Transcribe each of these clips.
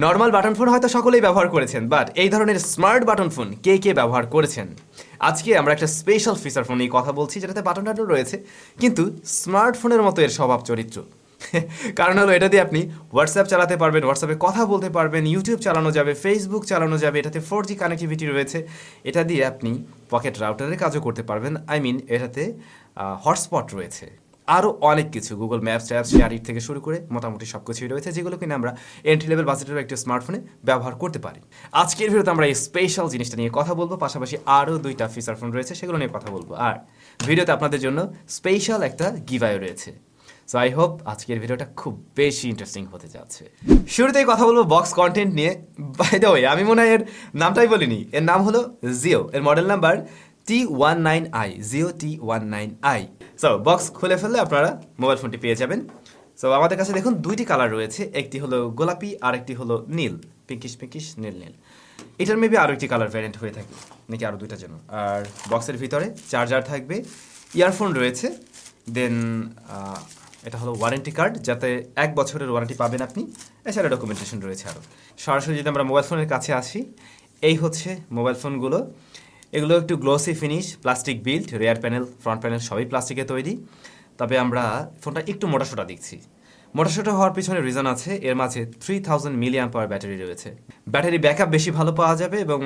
Normal button phone হয়তো সকলেই ব্যবহার করেছেন, বাট এই ধরনের স্মার্ট বাটন ফোন কে কে ব্যবহার করেছেন? আজকে আমরা একটা স্পেশাল ফিচার ফোন নিয়ে কথা বলছি, যেটাতে বাটন টাটন রয়েছে কিন্তু স্মার্টফোনের মতো এর স্বভাব চরিত্র। কারণ হলো এটা দিয়ে আপনি হোয়াটসঅ্যাপ চালাতে পারবেন, হোয়াটসঅ্যাপে কথা বলতে পারবেন, ইউটিউব চালানো যাবে, ফেসবুক চালানো যাবে, এটাতে 4G কানেক্টিভিটি রয়েছে। এটা দিয়ে আপনি পকেট রাউটারের কাজও করতে পারবেন, এটাতে হটস্পট রয়েছে, আরও অনেক কিছু, গুগল ম্যাপস ট্যাপস শেয়ারিট থেকে শুরু করে মোটামুটি সব কিছুই রয়েছে, যেগুলো কিনা আমরা এন্ট্রি লেভেল বাজেটের একটা স্মার্টফোনে ব্যবহার করতে পারি। আজকের ভিডিওতে আমরা এই স্পেশাল জিনিসটা নিয়ে কথা বলবো, পাশাপাশি আরও 2টা ফিচার ফোন রয়েছে, সেগুলো নিয়ে কথা বলবো। আর ভিডিওতে আপনাদের জন্য স্পেশাল একটা গিভঅ্যাওয়ে রয়েছে। সো আই হোপ আজকের ভিডিওটা খুব বেশি ইন্টারেস্টিং হতে যাচ্ছে। শুরুতেই কথা বলবো বক্স কন্টেন্ট নিয়ে। বাই দ্য ওয়ে, আমি মনে হয় এর নামটাই বলিনি, এর নাম হলো জিও, এর model number T19i, GEO T19i। So box খুলে ফেললে আপনারা মোবাইল ফোনটি পেয়ে যাবেন। সো আমাদের কাছে দেখুন 2টি কালার রয়েছে, একটি হলো গোলাপি আর একটি হলো নীল, পিঙ্কিশ নীল। এটার মেবি আরও একটি কালার ভ্যারিয়েন্ট হয়ে থাকে নাকি আরও 2টা জন্য। আর বক্সের ভিতরে চার্জার থাকবে, ইয়ারফোন রয়েছে, দেন এটা হলো ওয়ারেন্টি কার্ড, যাতে 1 বছরের ওয়ারেন্টি পাবেন আপনি। এছাড়া ডকুমেন্টেশন রয়েছে আরও। সরাসরি যদি আমরা মোবাইল ফোনের কাছে আসি, এই হচ্ছে মোবাইল ফোনগুলো। এগুলো একটু glossy finish, plastic build, rare panel, front panel সবই প্লাস্টিকে তৈরি। তবে আমরা ফোনটা একটু মোটাসোটা দেখছি। মোটাসোটা হওয়ার পিছনে রিজন আছে, এর মাঝে 3000 mAh ব্যাটারি রয়েছে। ব্যাটারি ব্যাকআপ বেশি ভালো পাওয়া যাবে এবং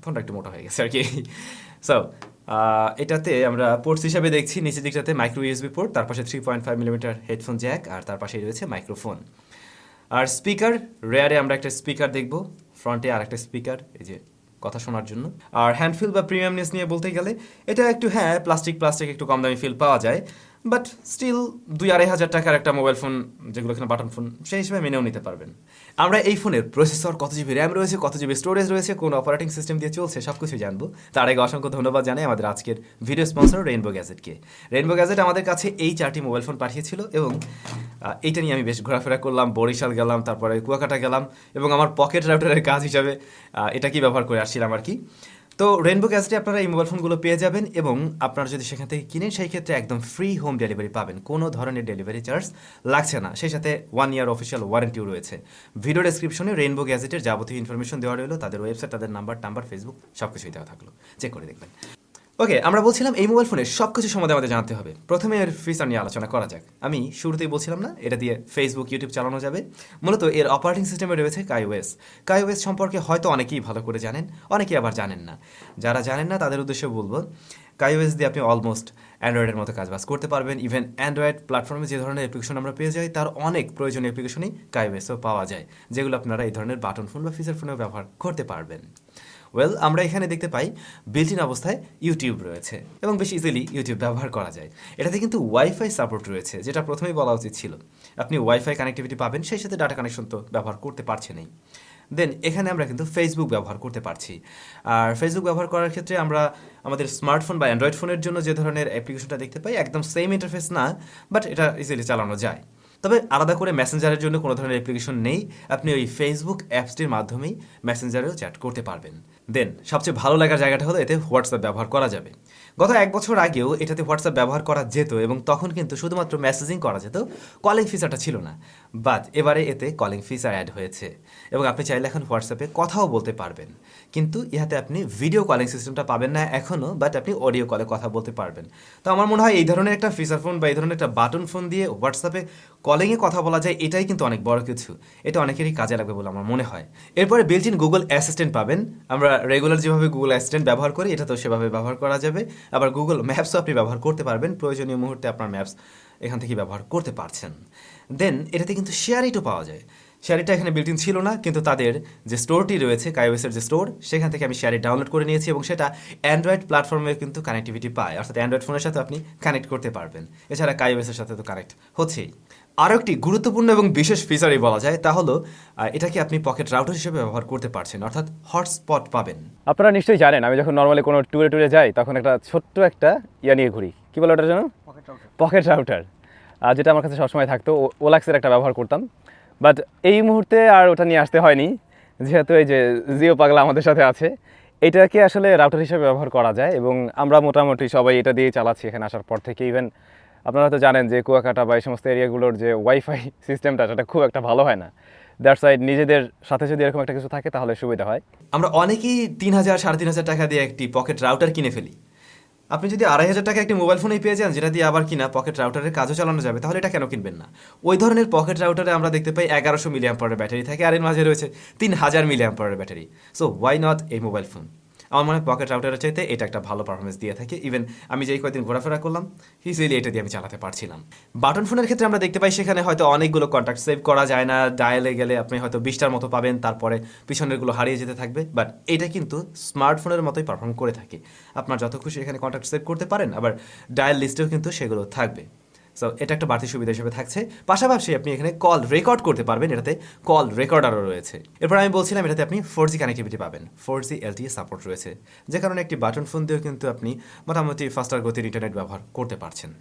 ফোনটা একটু মোটা হয়ে গেছে আর কি। সো এটাতে আমরা পোর্টস হিসাবে দেখছি, নিচের দিকটাতে মাইক্রো ইউএসবি পোর্ট, তার পাশে 3.5mm হেডফোন জ্যাক, আর তার পাশেই রয়েছে মাইক্রোফোন। আর স্পিকার, রেয়ারে আমরা একটা স্পিকার দেখব, ফ্রন্টে আর একটা স্পিকার, এই যে কথা শোনার জন্য। আর হ্যান্ডফিল বা প্রিমিয়ামনেস নিয়ে বলতে গেলে এটা একটু প্লাস্টিক একটু কম দামি ফিল পাওয়া যায়, বাট স্টিল 2-2.5 হাজার টাকার একটা মোবাইল ফোন, যেগুলো এখানে বাটন ফোন, সেই হিসেবে মেনেও নিতে পারবেন। আমরা এই ফোনের প্রসেসর, কত জিবি র্যাম রয়েছে, কত জিবি স্টোরেজ রয়েছে, কোন অপারেটিং সিস্টেম দিয়ে চলছে, সব কিছু জানবো। তার আগে অসংখ্য ধন্যবাদ জানাই আমাদের আজকের video sponsor rainbow gadget. Rainbow gadget আমাদের কাছে এই 4টি মোবাইল ফোন পাঠিয়েছিল এবং এইটা নিয়ে আমি বেশ ঘোরাফেরা করলাম, বরিশাল গেলাম, তারপরে কুয়াকাটা গেলাম এবং আমার পকেট রাউটারের কাজ হিসাবে এটা কি ব্যবহার করে আসছিলাম আর কি। তো রেইনবো গ্যাজেটে আপনারা এই মোবাইল ফোনগুলো পেয়ে যাবেন এবং আপনারা যদি সেখান থেকে কিনেন, সেই ক্ষেত্রে একদম ফ্রি হোম ডেলিভারি পাবেন, কোনো ধরনের ডেলিভারি চার্জ লাগছে না। সেই সাথে 1 ইয়ার অফিসিয়াল ওয়ারেন্টিও রয়েছে। ভিডিও ডেসক্রিপশনে রেইনবো গ্যাজেটের যাবতীয় ইনফরমেশন দেওয়া রইলো, তাদের ওয়েবসাইট, তাদের নাম্বার, ফেসবুক সব কিছুই দেওয়া থাকলো, চেক করে দেখবেন। ওকে, আমরা বলছিলাম এই মোবাইল ফোনের সব কিছু সম্বন্ধে আমাদের জানতে হবে। প্রথমে এর ফিচার নিয়ে আলোচনা করা যাক। আমি শুরুতেই বলছিলাম না, এটা দিয়ে ফেসবুক, ইউটিউব চালানো যাবে। মূলত এর অপারেটিং সিস্টেমে রয়েছে কাইওএস সম্পর্কে হয়তো অনেকেই ভালো করে জানেন, অনেকেই আবার জানেন না। যারা জানেন না তাদের উদ্দেশ্যে বলবো, কাইওএস দিয়ে আপনি অলমোস্ট অ্যান্ড্রয়েডের মতো কাজবাজ করতে পারবেন। ইভেন অ্যান্ড্রয়েড প্ল্যাটফর্মে যে ধরনের অ্যাপ্লিকেশন আমরা পেয়ে যাই, তার অনেক প্রয়োজনীয় অ্যাপ্লিকেশনই কাইওএসও পাওয়া যায়, যেগুলো আপনারা এই ধরনের বাটন ফোন বা ফিচার ফোনেও ব্যবহার করতে পারবেন। আমরা এখানে দেখতে পাই বিল্ট ইন অবস্থায় ইউটিউব রয়েছে এবং বেশ ইজিলি ইউটিউব ব্যবহার করা যায়। এটাতে কিন্তু ওয়াইফাই সাপোর্ট রয়েছে, যেটা প্রথমেই বলা উচিত ছিল। আপনি ওয়াইফাই কানেক্টিভিটি পাবেন, সেই সাথে ডাটা কানেকশন তো ব্যবহার করতে পারছেনই। দেন এখানে আমরা কিন্তু ফেসবুক ব্যবহার করতে পারছি। আর ফেসবুক ব্যবহার করার ক্ষেত্রে আমরা আমাদের স্মার্টফোন বা অ্যান্ড্রয়েড ফোনের জন্য যে ধরনের অ্যাপ্লিকেশনটা দেখতে পাই, একদম সেম ইন্টারফেস না, বাট এটা ইজিলি চালানো যায়। তবে আলাদা করে মেসেঞ্জারের জন্য কোনো ধরনের অ্যাপ্লিকেশন নেই, আপনি ওই ফেসবুক অ্যাপসটির মাধ্যমেই মেসেঞ্জারেও চ্যাট করতে পারবেন। দেন সবচেয়ে ভালো লাগার জায়গাটা হলো এতে হোয়াটসঅ্যাপ ব্যবহার করা যাবে। গত 1 বছর আগেও এটাতে হোয়াটসঅ্যাপ ব্যবহার করা যেত এবং তখন কিন্তু শুধুমাত্র মেসেজিং করা যেত, কলিং ফিচারটা ছিল না। বাট এবারে এতে কলিং ফিচার অ্যাড হয়েছে এবং আপনি চাইলে এখন হোয়াটসঅ্যাপে কথাও বলতে পারবেন, কিন্তু ইহাতে আপনি ভিডিও কলিং সিস্টেমটা পাবেন না এখনও, বাট আপনি অডিও কলে কথা বলতে পারবেন। তো আমার মনে হয় এই ধরনের একটা ফিচার ফোন বা এই ধরনের একটা বাটন ফোন দিয়ে হোয়াটসঅ্যাপে কলিংয়ে কথা বলা যায়, এটাই কিন্তু অনেক বড় কিছু। এটা অনেকেরই কাজে লাগবে বলে আমার মনে হয়। এরপরে বিল্ট ইন গুগল অ্যাসিস্ট্যান্ট পাবেন। আমরা রেগুলার যেভাবে গুগল অ্যাসিস্ট্যান্ট ব্যবহার করি, এটা তো সেভাবে ব্যবহার করা যাবে। আবার গুগল ম্যাপসও আপনি ব্যবহার করতে পারবেন, প্রয়োজনীয় মুহূর্তে আপনার ম্যাপস এখান থেকে ব্যবহার করতে পারছেন। দেন এটাতে কিন্তু শেয়ারিটও পাওয়া যায়। শেয়ারিটা এখানে বিল্ট ইন ছিল না, কিন্তু তাদের যে স্টোরটি রয়েছে, কাইওএসের যে স্টোর, সেখান থেকে আমি শেয়ারিট ডাউনলোড করে নিয়েছি এবং সেটা অ্যান্ড্রয়েড প্ল্যাটফর্মে কিন্তু কানেক্টিভিটি পায়, অর্থাৎ অ্যান্ড্রয়েড ফোনের সাথে আপনি কানেক্ট করতে পারবেন। এছাড়া কাইওএসের সাথে তো কানেক্ট হচ্ছেই। আরও একটি গুরুত্বপূর্ণ এবং বিশেষ ফিচারই বলা যায়, তা হলো এটাকে আপনি পকেট রাউটার হিসেবে ব্যবহার করতে পারছেন, অর্থাৎ হটস্পট পাবেন। আপনারা নিশ্চয়ই জানেন, আমি যখন নর্মালি কোনো ট্যুরে যাই, তখন একটা ছোট্ট একটা ইয়া নিয়ে ঘুরি, কী বলে ওটার জন্য, পকেট রাউটার, যেটা আমার কাছে সবসময় থাকতো। ওলাক্সের একটা ব্যবহার করতাম, বাট এই মুহূর্তে আর ওটা নিয়ে আসতে হয়নি, যেহেতু এই যে জিও পাগলা আমাদের সাথে আছে। এটাকে আসলে রাউটার হিসেবে ব্যবহার করা যায় এবং আমরা মোটামুটি সবাই এটা দিয়ে চালাচ্ছি এখানে আসার পর থেকে। ইভেন আপনারা তো জানেন যে কুয়াকাটা বা এই সমস্ত এরিয়াগুলোর যে ওয়াইফাই সিস্টেমটা, সেটা খুব একটা ভালো হয় না। দ্যাটস ওয়াই নিজেদের সাথে যদি এরকম একটা কিছু থাকে তাহলে সুবিধা হয়। আমরা অনেকেই 3,000 3,500 টাকা দিয়ে একটি পকেট রাউটার কিনে ফেলি। আপনি যদি 2,500 টাকা একটি মোবাইল ফোনেই পেয়ে যান যেটা দিয়ে আবার কিনা পকেট রাউটারের কাজও চালানো যাবে, তাহলে এটা কেন কিনবেন না? ওই ধরনের পকেট রাউটারে আমরা দেখতে পাই 1100 মিলি অ্যাম্পারের ব্যাটারি থাকে, আর এর মাঝে রয়েছে 3,000 মিলি অ্যাম্পারের ব্যাটারি। সো ওয়াই নট এই মোবাইল ফোন? আমার মনে হয় পকেট রাউটারের চাইতে এটা একটা ভালো পারফরমেন্স দিয়ে থাকে। ইভেন আমি যেই কয়েকদিন ঘোরাফেরা করলাম, ইজিলি এটা দিয়ে আমি চালাতে পারছিলাম। বাটন ফোনের ক্ষেত্রে আমরা দেখতে পাই সেখানে হয়তো অনেকগুলো কন্ট্যাক্ট সেভ করা যায় না, ডায়ালে গেলে আপনি হয়তো 20টার মতো পাবেন, তারপরে পিছনেরগুলো হারিয়ে যেতে থাকবে। বাট এটা কিন্তু স্মার্টফোনের মতোই পারফর্ম করে থাকে। আপনার যত খুশি এখানে কন্ট্যাক্ট সেভ করতে পারেন, আবার ডায়াল লিস্টেও কিন্তু সেগুলো থাকবে। সো এটা একটা বাড়তি সুবিধা হিসেবে থাকছে। পাশাপাশি আপনি এখানে কল রেকর্ড করতে পারবেন, এটাতে কল রেকর্ডারও রয়েছে। এরপর আমি বলছিলাম এটাতে আপনি 4G কানেক্টিভিটি পাবেন, 4G LTE সাপোর্ট রয়েছে, যে কারণে একটি বাটন ফোন দিয়েও কিন্তু আপনি মোটামুটি ফাস্টার গতির ইন্টারনেট ব্যবহার করতে পারছেন।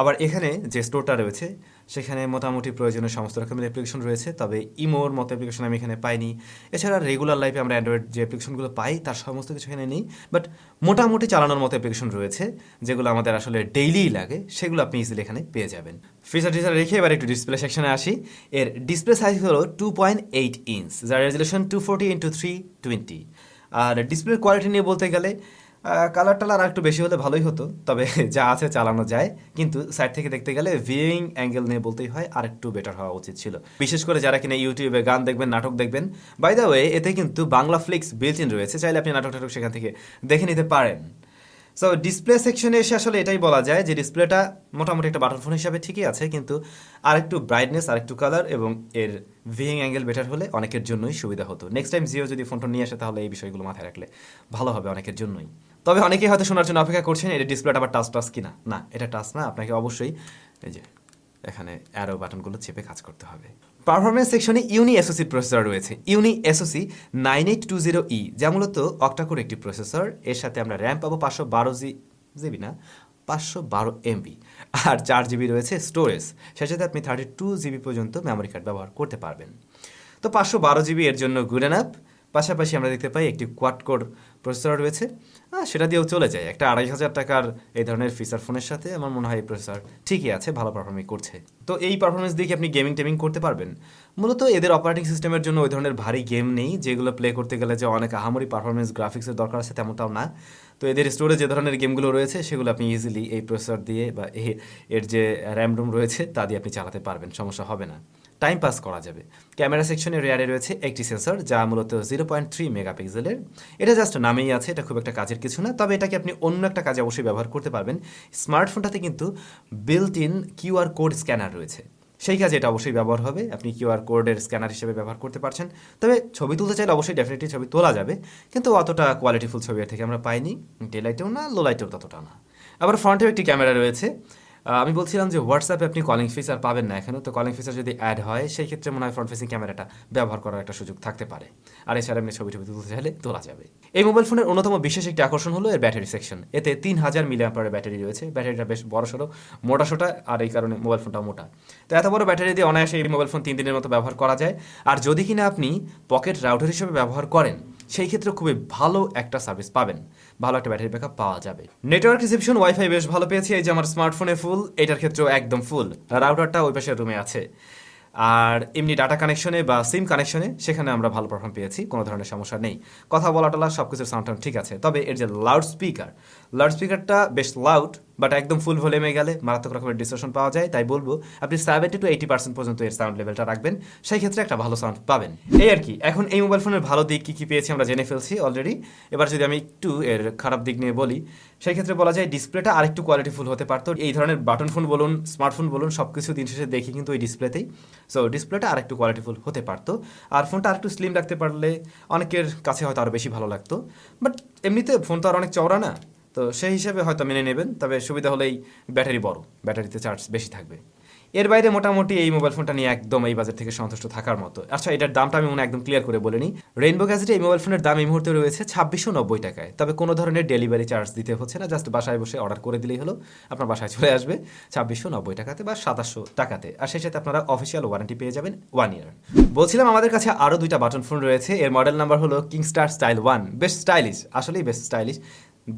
আবার এখানে যে স্টোরটা রয়েছে সেখানে মোটামুটি প্রয়োজনীয় সমস্ত রকমের অ্যাপ্লিকেশন রয়েছে, তবে ইমোর মতো অ্যাপ্লিকেশন আমি এখানে পাইনি। এছাড়া রেগুলার লাইফে আমরা অ্যান্ড্রয়েড যে অ্যাপ্লিকেশনগুলো পাই তার সমস্ত কিছু এখানে নেই, বাট মোটামুটি চালানোর মতো অ্যাপ্লিকেশন রয়েছে যেগুলো আমাদের আসলে ডেইলিই লাগে, সেগুলো আপনি ইজিলি এখানে পেয়ে যাবেন। ফিচার টিচার রেখে এবার একটু ডিসপ্লে সেকশনে আসি। এর ডিসপ্লে সাইজ হলো 2.8 ইঞ্চ, যার রেজলিউশন 240x320। আর ডিসপ্লের কোয়ালিটি নিয়ে বলতে গেলে কালার টালার একটু বেশি হলে ভালোই হতো, তবে যা আছে চালানো যায়। কিন্তু সাইড থেকে দেখতে গেলে ভিউইং অ্যাঙ্গেল নিয়ে বলতেই হয় আর একটু বেটার হওয়া উচিত ছিল, বিশেষ করে যারা কিনা ইউটিউবে গান দেখবেন, নাটক দেখবেন। বাই দ্য ওয়ে, এতে কিন্তু বাংলা ফ্লিক্স বিল্ট ইন রয়েছে, চাইলে আপনি নাটক টাটক সেখান থেকে দেখে নিতে পারেন। সো ডিসপ্লে সেকশনে এসে আসলে এটাই বলা যায় যে ডিসপ্লেটা মোটামুটি একটা বাটন ফোন হিসাবে ঠিকই আছে, কিন্তু আরেকটু ব্রাইটনেস, আরেকটু কালার এবং এর ভিউইং অ্যাঙ্গেল বেটার হলে অনেকের জন্যই সুবিধা হতো। নেক্সট টাইম জিও যদি ফোনটা নিয়ে আসে তাহলে এই বিষয়গুলো মাথায় রাখলে ভালো হবে অনেকের জন্যই। তবে অনেকেই হয়তো শোনার জন্য অপেক্ষা করছেন এটা ডিসপ্লেটা আবার টাচ কিনা। না, এটা টাচ না, আপনাকে অবশ্যই এই যে এখানে অ্যারো বাটনগুলো চেপে কাজ করতে হবে। পারফরমেন্স সেকশনে ইউনি এসওসি প্রসেসর রয়েছে, ইউনি এসওসি 9820E, যা মূলত অক্টাকোর একটি প্রসেসর। এর সাথে আমরা র্যাম পাবো 512 জিবি না 512 MB, আর 4 GB রয়েছে স্টোরেজ। সেই সাথে আপনি 32 GB পর্যন্ত মেমোরি কার্ড ব্যবহার করতে পারবেন। তো 512 GB এর জন্য গুড এনাফ। পাশাপাশি আমরা দেখতে পাই একটি কোয়াড কোর প্রসেসর রয়েছে, সেটা দিয়েও চলে যায়। একটা 2,500 টাকার এই ধরনের ফিচার ফোনের সাথে আমার মনে হয় এই প্রসেসর ঠিকই আছে, ভালো পারফর্মিং করছে। তো এই পারফরমেন্স দিয়ে কি আপনি গেমিং টেমিং করতে পারবেন? মূলত এদের অপারেটিং সিস্টেমের জন্য ওই ধরনের ভারী গেম নেই যেগুলো প্লে করতে গেলে যে অনেক আহামরি পারফরমেন্স গ্রাফিক্সের দরকার আছে, তেমনটাও না। তো এদের স্টোরে যে ধরনের গেমগুলো রয়েছে সেগুলো আপনি ইজিলি এই প্রসেসর দিয়ে বা এর যে র্যাম রুম রয়েছে তা দিয়ে আপনি চালাতে পারবেন, সমস্যা হবে না, টাইম পাস করা যাবে। ক্যামেরা সেকশনে রেয়ারে রয়েছে একটি সেন্সর যা মূলত 0.3 মেগাপিক্সেলের। এটা জাস্ট নামেই আছে, এটা খুব একটা কাজের কিছু না, তবে এটাকে আপনি অন্য একটা কাজে অবশ্যই ব্যবহার করতে পারবেন। স্মার্টফোনটাতে কিন্তু built in QR code scanner রয়েছে, সেই কাজে এটা অবশ্যই ব্যবহার হবে। আপনি কিউআর কোডের স্ক্যানার হিসেবে ব্যবহার করতে পারছেন। তবে ছবি তুলতে চাইলে অবশ্যই ডেফিনেটলি ছবি তোলা যাবে, কিন্তু অতটা কোয়ালিটিফুল ছবি এর থেকে আমরা পাইনি, ডে লাইটেও না, লো লাইটেও ততটা না। আবার ফ্রন্টেও একটি ক্যামেরা রয়েছে। আমি বলছিলাম যে হোয়াটসঅ্যাপে আপনি কলিং ফিচার পাবেন না এখনও, তো কলিং ফিচার যদি অ্যাড হয় সেই ক্ষেত্রে মনে হয় ফ্রন্ট ফেসিং ক্যামেরাটা ব্যবহার করার একটা সুযোগ থাকতে পারে। আর এছাড়া এমনি ছবি তুলতে চাইলে তোলা যাবে। এই মোবাইল ফোনের অন্যতম বিশেষ একটি আকর্ষণ হলো এর ব্যাটারি সেকশন। এতে 3,000 মিলি অ্যাম্পারের ব্যাটারি রয়েছে। ব্যাটারিটা বেশ বড়সড়, মোটাসোটা, আর এই কারণে মোবাইল ফোনটা মোটা। তো এত বড় ব্যাটারি দিয়ে অনায়াসে এই মোবাইল ফোন 3 দিনের মতো ব্যবহার করা যায়। আর যদি কিনা আপনি পকেট রাউটার হিসেবে ব্যবহার করেন সেই ক্ষেত্রে খুবই ভালো একটা সার্ভিস পাবেন, ভালো একটা ব্যাটারি ব্যাকআপ পাওয়া যাবে। নেটওয়ার্ক রিসেপশন ওয়াইফাই বেশ ভালো পেয়েছি, এই যে আমার স্মার্টফোনে ফুল, এটার ক্ষেত্রেও একদম ফুল। রাউটারটা ওই পাশের রুমে আছে। আর এমনি ডাটা কানেকশনে বা সিম কানেকশনে সেখানে আমরা ভালো পারফর্ম পেয়েছি, কোনো ধরনের সমস্যা নেই। কথা বলা টলা সব কিছুর সাউন্ড ঠিক আছে। তবে এর যে লাউড স্পিকারটা বেশ লাউড, বাট একদম ফুল ভলিউমে গেলে মারাত্মক রকমের ডিসটরশন পাওয়া যায়। তাই বলবো আপনি 70 to 80% পর্যন্ত এর সাউন্ড লেভেলটা রাখবেন, সেই ক্ষেত্রে একটা ভালো সাউন্ড পাবেন। এই আর কি। এখন এই মোবাইল ফোনের ভালো দিক কী কী পেয়েছি আমরা জেনে ফেলছি অলরেডি। এবার যদি আমি একটু এর খারাপ দিক নিয়ে বলি, সেই ক্ষেত্রে বলা যায় ডিসপ্লেটা আরেকটু কোয়ালিটিফুল হতে পারতো। এই ধরনের বাটন ফোন বলুন, স্মার্টফোন বলুন, সব কিছু দিন শেষে দেখি কিন্তু ওই ডিসপ্লেতেই। সো ডিসপ্লেটা আরেকটু কোয়ালিটিফুল হতে পারতো, আর ফোনটা আরেকটু স্লিম রাখতে পারলে অনেকের কাছে হয়তো আরও বেশি ভালো লাগতো। বাট এমনিতে ফোন তো আর অনেক চওড়া না, তো সেই হিসাবে হয়তো মেনে নেবেন। তবে সুবিধা হলেই ব্যাটারি বড়, ব্যাটারিতে চার্জ বেশি থাকবে। এর বাইরে মোটামুটি এই মোবাইল ফোনটা নিয়ে একদম এই বাজেট থেকে সন্তুষ্ট থাকার মতো। আচ্ছা, এটার দামটা আমি মনে একদম ক্লিয়ার করে বলে নিই। রেইনবো গ্যাজেটে এই মোবাইল ফোনের দাম এই মুহূর্তে রয়েছে 2,690 টাকায়। তবে কোনো ধরনের ডেলিভারি চার্জ দিতে হচ্ছে না, জাস্ট বাসায় বসে অর্ডার করে দিলেই হলো, আপনার বাসায় চলে আসবে 2,690 টাকাতে বা 2,700 টাকাতে। আর সেই সাথে আপনারা অফিসিয়াল ওয়ারেন্টি পেয়ে যাবেন 1 ইয়ার। বলছিলাম আমাদের কাছে আরও 2টা বাটন ফোন রয়েছে। এর মডেল নাম্বার হলো কিংস্টার স্টাইল 1। বেশ স্টাইলিশ, আসলেই বেশ স্টাইলিশ।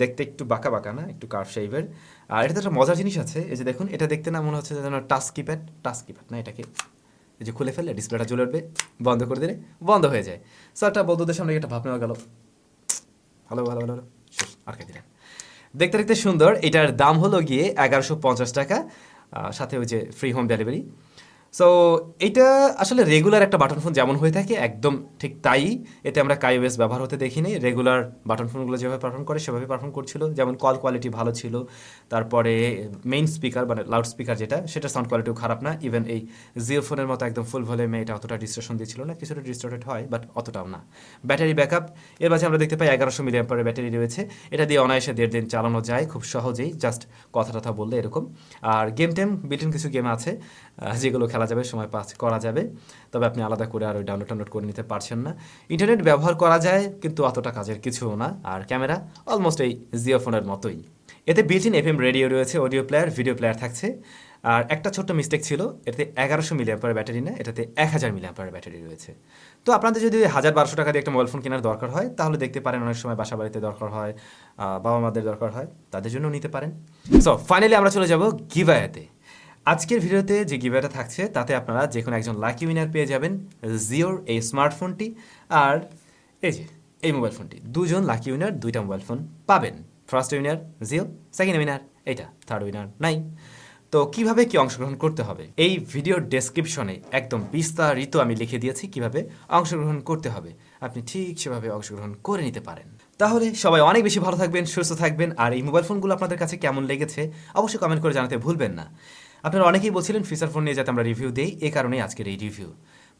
দেখতে একটু বাঁকা বাঁকা না, একটু কার্ভ শেপের। আর এটাতে একটা মজার জিনিস আছে, এই যে দেখুন, এটা দেখতে না মনে হচ্ছে যেন টাচ কিপ্যাড না, এটাকে এই যে খুলে ফেললে ডিসপ্লেটা জ্বলে উঠবে, বন্ধ করে দিলে বন্ধ হয়ে যায়। সো একটা বন্ধুদের সামনে একটা ভাব নেওয়া গেল, ভালো ভালো ভালো শেষ, আর খেয়ে দিলেন। দেখতে দেখতে সুন্দর। এটার দাম হলো গিয়ে 1150 টাকা, সাথে ওই যে ফ্রি হোম ডেলিভারি। সো এটা আসলে রেগুলার একটা বাটন ফোন যেমন হয়ে থাকে একদম ঠিক তাই। এতে আমরা কাইওএস ব্যবহার হতে দেখিনি। রেগুলার বাটন ফোনগুলো যেভাবে পারফর্ম করে সেভাবে পারফর্ম করছিল, যেমন কল কোয়ালিটি ভালো ছিল, তারপরে মেইন স্পিকার মানে লাউড স্পিকার যেটা, সেটা সাউন্ড কোয়ালিটিও খারাপ না। ইভেন এই জিও ফোনের মতো একদম ফুল ভলিউমে এটা অতটা ডিস্ট্রেশন দিচ্ছিল না, কিছুটা ডিস্টর্টেড হয় বাট অতটাও না। ব্যাটারি ব্যাকআপ এর মাঝে আমরা দেখতে পাই 1100 মিলিঅ্যাম্পিয়ারের ব্যাটারি রয়েছে। এটা দিয়ে অনায়াসে 1.5 দিন চালানো যায় খুব সহজেই, জাস্ট কথা টথা বললে এরকম। আর গেম টেম বিল্ট ইন কিছু গেম আছে যেগুলো খেলা যাবে, সময় পাস করা যাবে, তবে আপনি আলাদা করে আর ওই ডাউনলোড করে নিতে পারছেন না। ইন্টারনেট ব্যবহার করা যায় কিন্তু অতটা কাজের কিছুও না। আর ক্যামেরা অলমোস্ট এই জিও ফোনের মতোই। এতে বিল্ট ইন এফএম রেডিও রয়েছে, অডিও প্লেয়ার, ভিডিও প্লেয়ার থাকছে। আর একটা ছোট্ট মিস্টেক ছিল, এতে 1100 মিলিঅ্যাম্পিয়ার ব্যাটারি না, এটাতে 1000 মিলিঅ্যাম্পিয়ার ব্যাটারি রয়েছে। তো আপনাদের যদি 1000-1200 টাকা দিয়ে একটা মোবাইল ফোন কেনার দরকার হয় তাহলে দেখতে পারেন, অনেক সময় বাসা বাড়িতে দরকার হয়, বাবা মাদের দরকার হয়, তাদের জন্য নিতে পারেন। সো ফাইনালি আমরা চলে যাব গিভঅ্যাওয়েতে। আজকের ভিডিওতে যে গিভঅ্যাওয়েটা থাকছে তাতে আপনারা যে কোনো একজন লাকি উইনার পেয়ে যাবেন জিওর এই স্মার্টফোনটি আর এই যে এই মোবাইল ফোনটি। দুজন লাকি উইনার, দুইটা মোবাইল ফোন পাবেন। First winner Jio, second winner এইটা, থার্ড উইনার নাই। তো কিভাবে কি অংশগ্রহণ করতে হবে এই ভিডিওর ডেসক্রিপশনে একদম বিস্তারিত আমি লিখে দিয়েছি কিভাবে অংশগ্রহণ করতে হবে, আপনি ঠিক সেভাবে অংশগ্রহণ করে নিতে পারেন। তাহলে সবাই অনেক বেশি ভালো থাকবেন, সুস্থ থাকবেন। আর এই মোবাইল ফোনগুলো আপনাদের কাছে কেমন লেগেছে অবশ্যই কমেন্ট করে জানাতে ভুলবেন না। আপনারা অনেকেই বলছিলেন ফিচার ফোন নিয়ে যাতে আমরা রিভিউ দেই, এই কারণেই আজকের এই রিভিউ।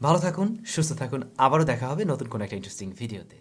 ভালো থাকুন, সুস্থ থাকুন, আবারও দেখা হবে নতুন কোনো একটা ইন্টারেস্টিং ভিডিওতে।